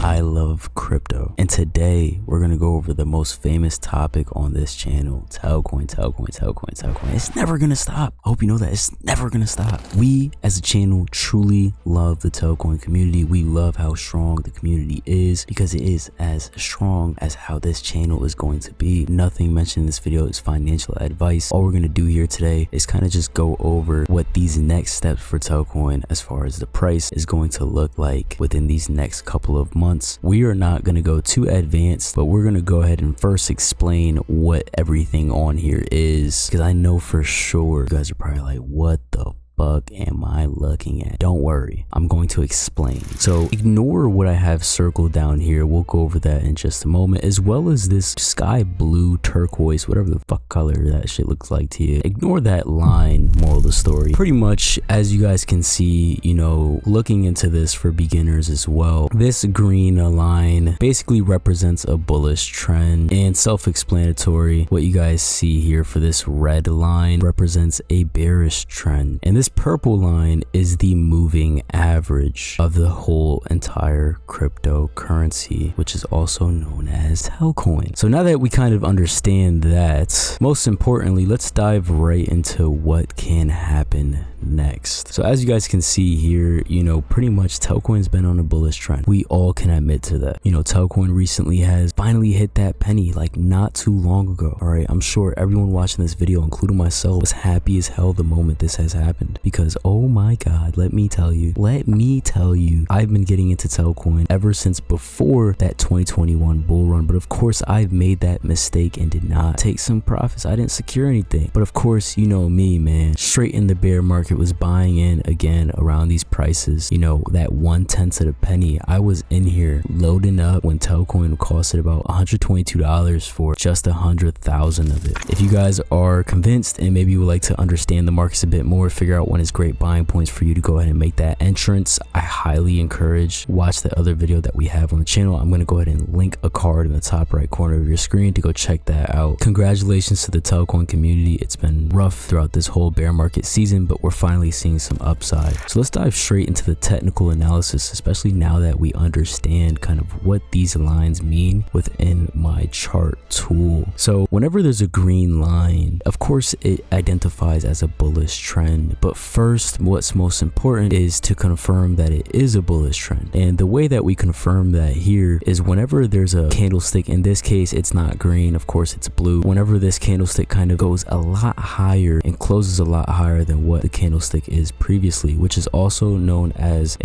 I love crypto, and today we're gonna go over the most famous topic on this channel: Telcoin. It's never gonna stop. I hope you know that it's never gonna stop. We as a channel truly love the Telcoin community. We love how strong the community is because it is as strong as how this channel is going to be. Nothing mentioned in this video is financial advice. All we're gonna do here today is kind of just go over what these next steps for Telcoin as far as the price is going to look like within these next couple of months. We are not going to go too advanced, but we're going to go ahead and first explain what everything on here is, because I know for sure you guys are probably like, what the fuck am I looking at? Don't worry, I'm going to explain. So ignore what I have circled down here. We'll go over that in just a moment, as well as this sky blue, turquoise, whatever the fuck color that shit looks like to you. Ignore that line. Moral of the story, pretty much, as you guys can see, you know, looking into this for beginners as well, this green line basically represents a bullish trend, and self-explanatory. What you guys see here for this red line represents a bearish trend, and this purple line is the moving average of the whole entire cryptocurrency, which is also known as Telcoin. So now that we kind of understand that, most importantly, let's dive right into what can happen next. So as you guys can see here, you know, pretty much Telcoin's been on a bullish trend. We all can admit to that. You know, Telcoin recently has finally hit that penny, like not too long ago. All right, I'm sure everyone watching this video, including myself, was happy as hell the moment this has happened, because oh my god, let me tell you, I've been getting into Telcoin ever since before that 2021 bull run. But of course, I've made that mistake and did not take some profits. I didn't secure anything. But of course, you know me, man, straight in the bear market, was buying in again around these prices, you know, that 1/10 of the penny. I was in here loading up when Telcoin costed about $122 for just 100,000 of it. If you guys are convinced and maybe you would like to understand the markets a bit more, figure out when is great buying points for you to go ahead and make that entrance, I highly encourage watch the other video that we have on the channel. I'm going to go ahead and link a card in the top right corner of your screen to go check that out. Congratulations to the Telcoin community. It's been rough throughout this whole bear market season, but we're finally seeing some upside. So let's dive straight into the technical analysis, especially now that we understand kind of what these lines mean within my chart tool. So whenever there's a green line, of course it identifies as a bullish trend, but first what's most important is to confirm that it is a bullish trend. And the way that we confirm that here is whenever there's a candlestick, in this case it's not green, of course it's blue. Whenever this candlestick kind of goes a lot higher and closes a lot higher than what the candlestick is previously, which is also known as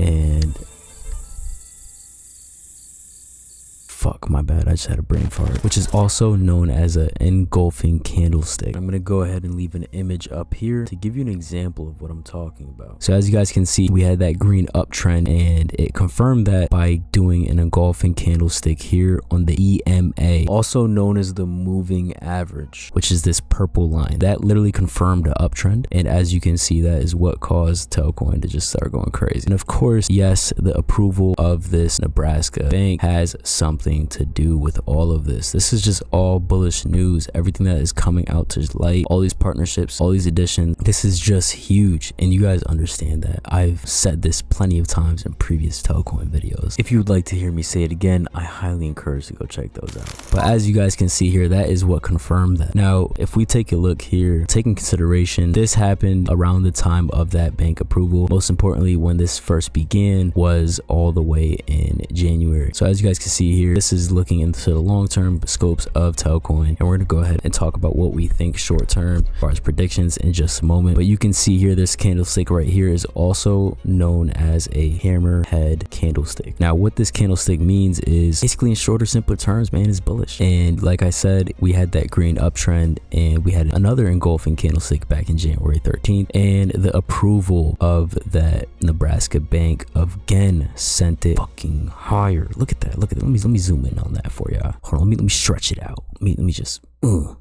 my bad, I just had a brain fart, which is also known as an engulfing candlestick. I'm gonna go ahead and leave an image up here to give you an example of what I'm talking about. So as you guys can see, we had that green uptrend, and it confirmed that by doing an engulfing candlestick here on the EMA, also known as the moving average, which is this purple line. That literally confirmed the uptrend, and as you can see, that is what caused Telcoin to just start going crazy. And of course, yes, the approval of this Nebraska bank has something to do with all of this. This is just all bullish news. Everything that is coming out to light, all these partnerships, all these additions, this is just huge, and you guys understand that. I've said this plenty of times in previous Telcoin videos. If you would like to hear me say it again, I highly encourage to go check those out. But as you guys can see here, that is what confirmed that. Now if we take a look here, take in consideration this happened around the time of that bank approval. Most importantly, when this first began was all the way in January. So as you guys can see here, this is looking into the long-term scopes of Telcoin, and we're going to go ahead and talk about what we think short-term as far as predictions in just a moment. But you can see here, this candlestick right here is also known as a hammerhead candlestick. Now what this candlestick means is basically, in shorter, simpler terms, man, is bullish. And like I said, we had that green uptrend, and we had another engulfing candlestick back in January 13th, and the approval of that Nebraska bank again sent it fucking higher. Look at that, look at that. Let me zoom in on that for y'all. Hold on, let me stretch it out. Let me just look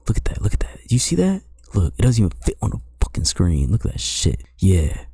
at that, look at that. Do you see that? Look, it doesn't even fit on the fucking screen. Look at that shit. Yeah,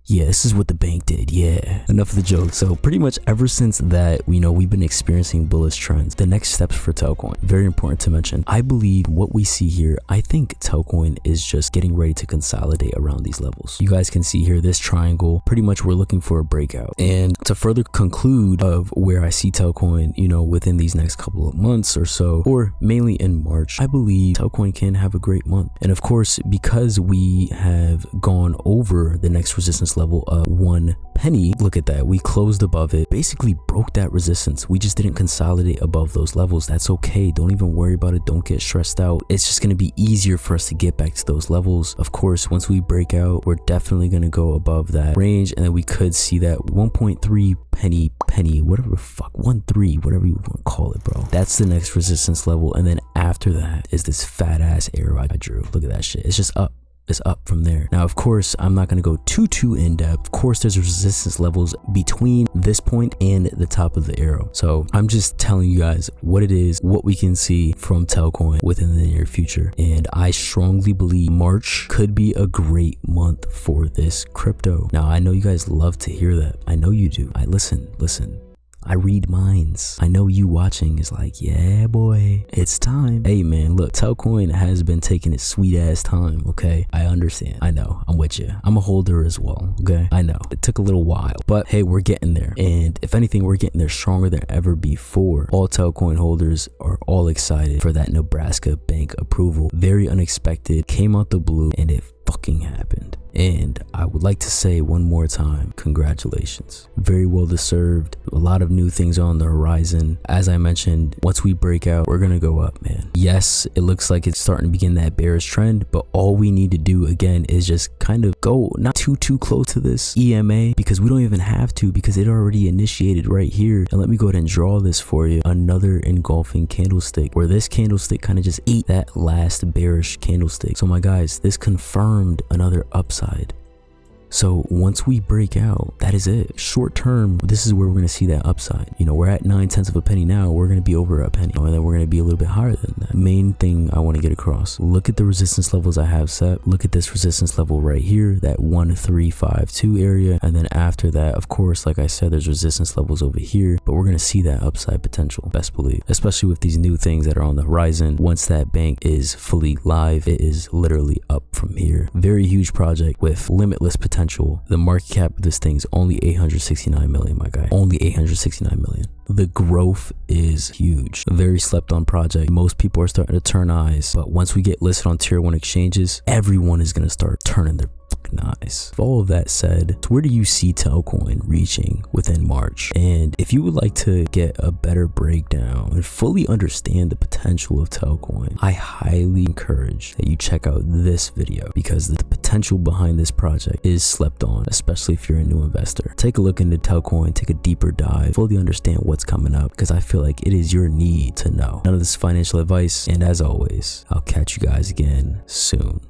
Yeah, this is what the bank did. Yeah, enough of the joke. So pretty much ever since that, we've been experiencing bullish trends. The next steps for Telcoin, very important to mention. I believe what we see here, I think Telcoin is just getting ready to consolidate around these levels. You guys can see here this triangle. Pretty much we're looking for a breakout. And to further conclude of where I see Telcoin, within these next couple of months or so, or mainly in March, I believe Telcoin can have a great month. And of course, because we have gone over the next resistance level of 1 penny, look at that, we closed above it, basically broke that resistance. We just didn't consolidate above those levels. That's okay. Don't even worry about it. Don't get stressed out. It's just going to be easier for us to get back to those levels. Of course, once we break out, we're definitely going to go above that range, and then we could see that 1.3 penny, whatever the fuck, 1.3, whatever you want to call it, bro. That's the next resistance level. And then after that is this fat ass arrow I drew. Look at that shit. It's just up. Is up from there. Now, of course, I'm not going to go too in depth. Of course, there's resistance levels between this point and the top of the arrow. So I'm just telling you guys what it is, what we can see from Telcoin within the near future. And I strongly believe March could be a great month for this crypto. Now, I know you guys love to hear that. I know you do. Listen. I read minds. I know you watching is like, yeah, boy, it's time. Hey, man, look, Telcoin has been taking its sweet ass time, okay? I understand. I know. I'm with you. I'm a holder as well, okay? I know. It took a little while, but hey, we're getting there. And if anything, we're getting there stronger than ever before. All Telcoin holders are all excited for that Nebraska bank approval. Very unexpected, came out the blue, and it fucking happened. And I would like to say one more time, congratulations. Very well deserved. A lot of new things on the horizon. As I mentioned, once we break out, we're gonna go up, man. Yes, it looks like it's starting to begin that bearish trend, but all we need to do again is just kind of go not too close to this EMA, because we don't even have to, because it already initiated right here. And let me go ahead and draw this for you. Another engulfing candlestick, where this candlestick kind of just ate that last bearish candlestick. So my guys, this confirmed another upside. So once we break out, that is it. Short term, this is where we're going to see that upside. We're at 9/10 of a penny now. We're going to be over a penny, and then we're going to be a little bit higher than that. Main thing I want to get across, look at the resistance levels I have set. Look at this resistance level right here, that 1352 area. And then after that, of course, like I said, there's resistance levels over here, but we're going to see that upside potential, best believe, especially with these new things that are on the horizon. Once that bank is fully live, it is literally up from here. Very huge project with limitless potential. The market cap of this thing is only 869 million, my guy. Only 869 million. The growth is huge. A very slept on project. Most people are starting to turn eyes, but once we get listed on tier 1 exchanges, everyone is going to start turning their eyes. With all of that said, where do you see Telcoin reaching within March? And if you would like to get a better breakdown and fully understand the potential of Telcoin, I highly encourage that you check out this video, because the potential behind this project is slept on, especially if you're a new investor. Take a look into Telcoin, take a deeper dive, fully understand what's coming up, because I feel like it is your need to know. None of this financial advice, and as always, I'll catch you guys again soon.